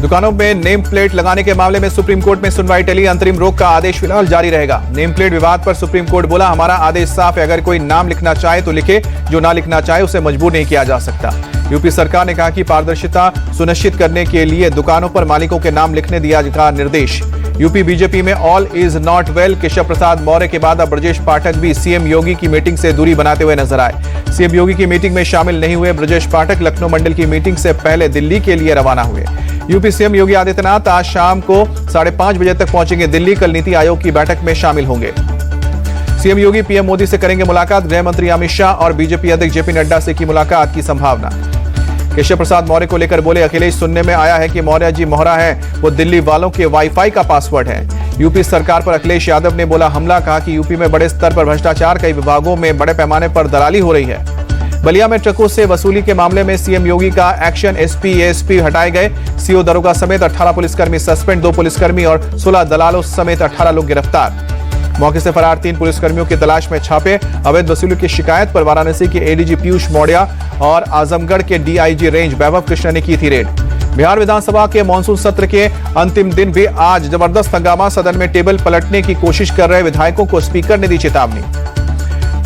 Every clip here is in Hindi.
दुकानों में नेम प्लेट लगाने के मामले में सुप्रीम कोर्ट में सुनवाई टली। अंतरिम रोक का आदेश फिलहाल जारी रहेगा। नेम प्लेट विवाद पर सुप्रीम कोर्ट बोला, हमारा आदेश साफ है, अगर कोई नाम लिखना चाहे तो लिखे, जो ना लिखना चाहे उसे मजबूर नहीं किया जा सकता। यूपी सरकार ने कहा कि पारदर्शिता सुनिश्चित करने के लिए दुकानों पर मालिकों के नाम लिखने दिया गया निर्देश। यूपी बीजेपी में all is not well. Keshav Prasad Maurya के बाद अब ब्रजेश पाठक भी सीएम योगी की मीटिंग से दूरी बनाते हुए नजर आए। सीएम योगी की मीटिंग में शामिल नहीं हुए ब्रजेश पाठक लखनऊ मंडल की मीटिंग से पहले दिल्ली के लिए रवाना हुए। यूपी सीएम योगी आदित्यनाथ आज शाम को 5:30 बजे तक पहुंचेंगे दिल्ली। कल नीति आयोग की बैठक में शामिल होंगे। सीएम योगी पीएम मोदी से करेंगे मुलाकात। गृह मंत्री अमित शाह और बीजेपी अध्यक्ष जेपी नड्डा से की मुलाकात की संभावना। केशव प्रसाद मौर्य को लेकर बोले, अखिलेश, सुनने में आया है कि मौर्य जी मोहरा है, वो दिल्ली वालों के वाईफाई का पासवर्ड है। यूपी सरकार पर अखिलेश यादव ने बोला हमला, कहा कि यूपी में बड़े स्तर पर भ्रष्टाचार, कई विभागों में बड़े पैमाने पर दलाली हो रही है। बलिया में ट्रकों से वसूली के मामले में सीएम योगी का एक्शन। एसपी एएसपी हटाए गए। सीओ दरोगा समेत 18 पुलिसकर्मी सस्पेंड, 2 पुलिसकर्मी और 16 दलालों समेत 18 लोग गिरफ्तार। मौके से फरार 3 पुलिसकर्मियों की तलाश में छापे। अवैध वसूली की शिकायत पर वाराणसी के एडीजी पीयूष मौर्य और आजमगढ़ के डीआईजी रेंज वैभव कृष्ण ने की थी रेड। बिहार विधानसभा के मानसून सत्र के अंतिम दिन भी आज जबरदस्त हंगामा। सदन में टेबल पलटने की कोशिश कर रहे विधायकों को स्पीकर ने दी चेतावनी।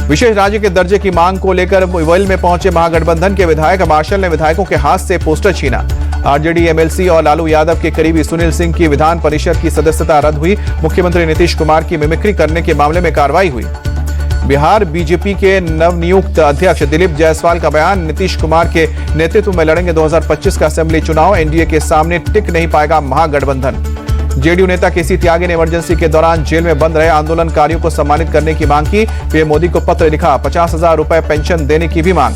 विशेष राज्य के दर्जे की मांग को लेकर मुंबई में पहुंचे महागठबंधन के विधायक। मार्शल ने विधायकों के हाथ से पोस्टर छीना। आरजेडी एमएलसी और लालू यादव के करीबी सुनील सिंह की विधान परिषद की सदस्यता रद्द हुई। मुख्यमंत्री नीतीश कुमार की मिमिक्री करने के मामले में कार्रवाई हुई। बिहार बीजेपी के नवनियुक्त अध्यक्ष दिलीप जायसवाल का बयान, नीतीश कुमार के नेतृत्व में लड़ेंगे 2025 का असेंबली चुनाव। एनडीए के सामने टिक नहीं पाएगा महागठबंधन। जेडीयू नेता केसी त्यागी ने इमरजेंसी के दौरान जेल में बंद रहे आंदोलनकारियों को सम्मानित करने की मांग की। पीएम मोदी को पत्र लिखा। 50,000 रुपए पेंशन देने की भी मांग।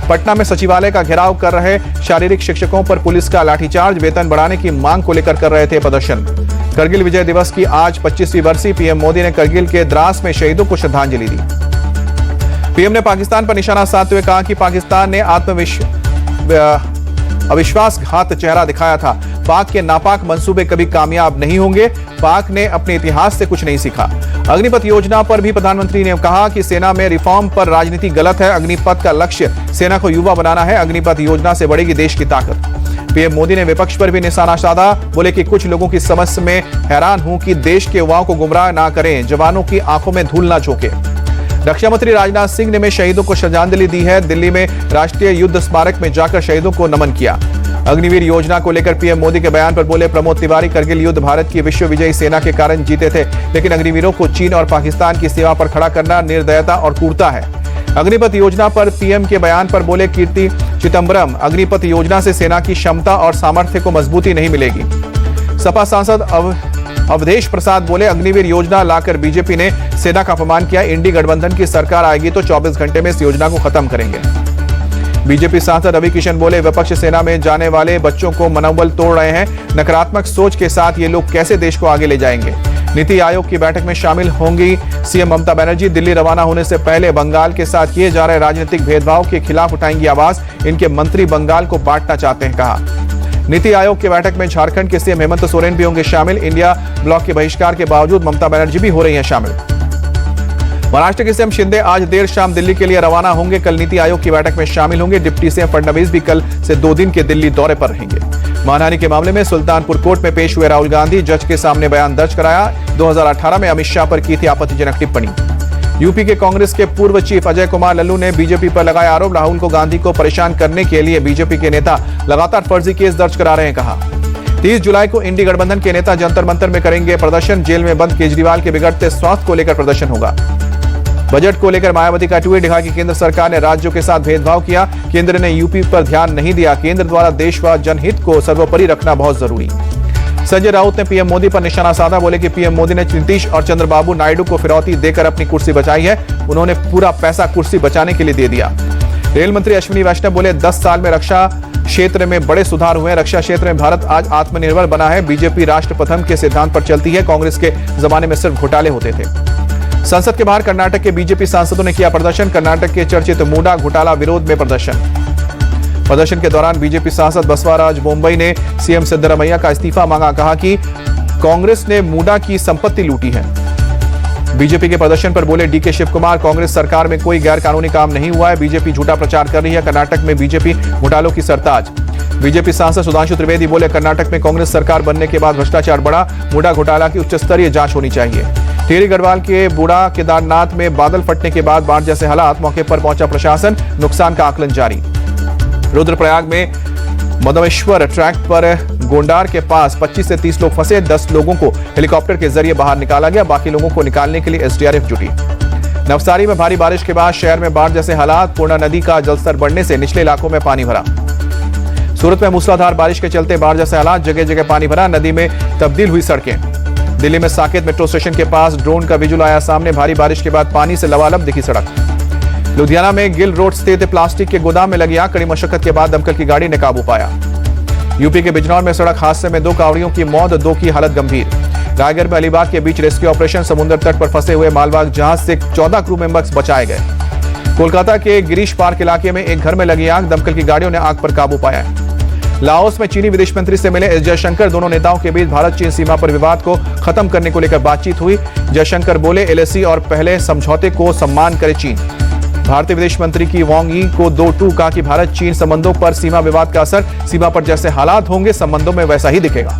पटना में सचिवालय का घेराव कर रहे शारीरिक शिक्षकों पर पुलिस का लाठीचार्ज। वेतन बढ़ाने की मांग को लेकर कर रहे थे प्रदर्शन। करगिल विजय दिवस की आज 25वीं बरसी। पीएम मोदी ने करगिल के द्रास में शहीदों को श्रद्धांजलि दी। पीएम ने पाकिस्तान पर निशाना साधते हुए कहा कि पाकिस्तान ने अविश्वासघात चेहरा दिखाया था। पाक के नापाक मंसूबे कभी कामयाब नहीं होंगे। पाक ने अपने इतिहास से कुछ नहीं सीखा। अग्निपथ योजना पर भी प्रधानमंत्री ने कहा कि सेना में रिफॉर्म पर राजनीति गलत है। अग्निपथ का लक्ष्य सेना को युवा बनाना है। अग्निपथ योजना से बढ़ेगी देश की ताकत। पीएम मोदी ने विपक्ष पर भी निशाना साधा। बोले कि कुछ लोगों की समझ में हैरान हूं कि देश के युवाओं को गुमराह ना करें, जवानों की आंखों में धूल ना झोंके। रक्षा मंत्री राजनाथ सिंह ने शहीदों को श्रद्धांजलि दी है। दिल्ली में राष्ट्रीय युद्ध स्मारक में जाकर शहीदों को नमन किया। अग्निवीर योजना को लेकर पीएम मोदी के बयान पर बोले, प्रमोद तिवारी, करगिल युद्ध भारत की विश्व विजयी सेना के कारण जीते थे, लेकिन अग्निवीरों को चीन और पाकिस्तान की सेवा पर खड़ा करना निर्दयता और क्रूरता है। अग्निपथ योजना पर पीएम के बयान पर बोले कीर्ति चिदंबरम, अग्निपथ योजना से सेना की क्षमता और सामर्थ्य को मजबूती नहीं मिलेगी। सपा सांसद अवधेश प्रसाद बोले, अग्निवीर योजना लाकर बीजेपी ने सेना का अपमान किया। इंडी गठबंधन की सरकार आएगी तो 24 घंटे में इस योजना को खत्म करेंगे। बीजेपी सांसद रवि किशन बोले, विपक्ष सेना में जाने वाले बच्चों को मनोबल तोड़ रहे हैं। नकारात्मक सोच के साथ ये लोग कैसे देश को आगे ले जाएंगे। नीति आयोग की बैठक में शामिल होंगी सीएम ममता बनर्जी। दिल्ली रवाना होने से पहले बंगाल के साथ किए जा रहे राजनीतिक भेदभाव के खिलाफ उठाएंगी आवाज। इनके मंत्री बंगाल को बांटना चाहते हैं, कहा। नीति आयोग की बैठक में झारखंड के सीएम हेमंत सोरेन भी होंगे शामिल। इंडिया ब्लॉक के बहिष्कार के बावजूद ममता बनर्जी भी हो रही हैं शामिल। महाराष्ट्र के सीएम शिंदे आज देर शाम दिल्ली के लिए रवाना होंगे। कल नीति आयोग की बैठक में शामिल होंगे। डिप्टी सीएम फडणवीस भी कल से 2 दिन के दिल्ली दौरे पर रहेंगे। मानहानि के मामले में सुल्तानपुर कोर्ट में पेश हुए राहुल गांधी। जज के सामने बयान दर्ज कराया। 2018 में अमित शाह पर की थी आपत्तिजनक टिप्पणी। यूपी के कांग्रेस के पूर्व चीफ अजय कुमार लल्लू ने बीजेपी पर लगाया आरोप। राहुल को गांधी को परेशान करने के लिए बीजेपी के नेता लगातार फर्जी केस दर्ज करा रहे हैं, कहा। 30 जुलाई को इंडी गठबंधन के नेता जंतर मंतर में करेंगे प्रदर्शन। जेल में बंद केजरीवाल के बिगड़ते स्वास्थ्य को लेकर प्रदर्शन होगा। बजट को लेकर मायावती का ट्वीट, कहा कि केंद्र सरकार ने राज्यों के साथ भेदभाव किया। केंद्र ने यूपी पर ध्यान नहीं दिया। केंद्र द्वारा देश व जनहित को सर्वोपरि रखना बहुत जरूरी। संजय राउत ने पीएम मोदी पर निशाना साधा। बोले कि पीएम मोदी ने नीतीश और चंद्रबाबू नायडू को फिरौती देकर अपनी कुर्सी बचाई है। उन्होंने पूरा पैसा कुर्सी बचाने के लिए दे दिया। रेल मंत्री अश्विनी वैष्णव बोले, 10 साल में रक्षा क्षेत्र में बड़े सुधार हुए हैं। रक्षा क्षेत्र में भारत आज आत्मनिर्भर बना है। बीजेपी राष्ट्र प्रथम के सिद्धांत पर चलती है। कांग्रेस के जमाने में सिर्फ घोटाले होते थे। संसद के बाहर कर्नाटक के बीजेपी सांसदों ने किया प्रदर्शन। कर्नाटक के चर्चित मूडा घोटाला विरोध में प्रदर्शन के दौरान बीजेपी सांसद बसवराज बोम्बई ने सीएम सिद्धरमैया का इस्तीफा मांगा। कहा कि कांग्रेस ने मूडा की संपत्ति लूटी है। बीजेपी के प्रदर्शन पर बोले डीके शिव कुमार, कांग्रेस सरकार में कोई गैर कानूनी काम नहीं हुआ है। बीजेपी झूठा प्रचार कर रही है। कर्नाटक में बीजेपी घोटालों की सरताज। बीजेपी सांसद सुधांशु त्रिवेदी बोले, कर्नाटक में कांग्रेस सरकार बनने के बाद भ्रष्टाचार बढ़ा, मुडा घोटाला की उच्च स्तरीय जांच होनी चाहिए। टिहरी गढ़वाल के बूढ़ा केदारनाथ में बादल फटने के बाद बाढ़ जैसे हालात, मौके पर पहुंचा प्रशासन, नुकसान का आकलन जारी। रुद्रप्रयाग में मदमेश्वर ट्रैक पर गोंडार के पास 25 से 30 लोग फंसे, 10 लोगों को हेलीकॉप्टर के जरिए बाहर निकाला गया, बाकी लोगों को निकालने के लिए एसडीआरएफ जुटी। नवसारी में भारी बारिश के बाद शहर में बाढ़ जैसे हालात, पूर्णा नदी का जलस्तर बढ़ने से निचले इलाकों में पानी भरा। सूरत में मूसलाधार बारिश के चलते बाढ़ जैसे हालात, जगह जगह पानी भरा, नदी में तब्दील हुई सड़कें। दिल्ली में साकेत मेट्रो स्टेशन के पास ड्रोन का विजुअल आया सामने, भारी बारिश के बाद पानी से लबालब दिखी सड़क। लुधियाना में गिल रोड स्थित प्लास्टिक के गोदाम में लगी आग, कड़ी मशक्कत के बाद दमकल की गाड़ी ने काबू पाया। यूपी के बिजनौर में सड़क हादसे में 2 कांवड़ियों की मौत, 2 की हालत गंभीर। रायगढ़ में अलीबाग के बीच रेस्क्यू ऑपरेशन, समुद्र तट पर फंसे हुए मालवाहक जहाज से 14 क्रू मेंबर्स बचाए गए। कोलकाता के गिरीश पार्क इलाके में एक घर में लगी आग, दमकल की गाड़ियों ने आग पर काबू पाया है। लाओस में चीनी विदेश मंत्री से मिले एस जयशंकर, दोनों नेताओं के बीच भारत चीन सीमा पर विवाद को खत्म करने को लेकर बातचीत हुई। जयशंकर बोले, एलएसी और पहले समझौते को सम्मान करे चीन। भारतीय विदेश मंत्री की वांग यी को 2-2 कहा कि भारत चीन संबंधों पर सीमा विवाद का असर सीमा पर जैसे हालात होंगे संबंधों में वैसा ही दिखेगा।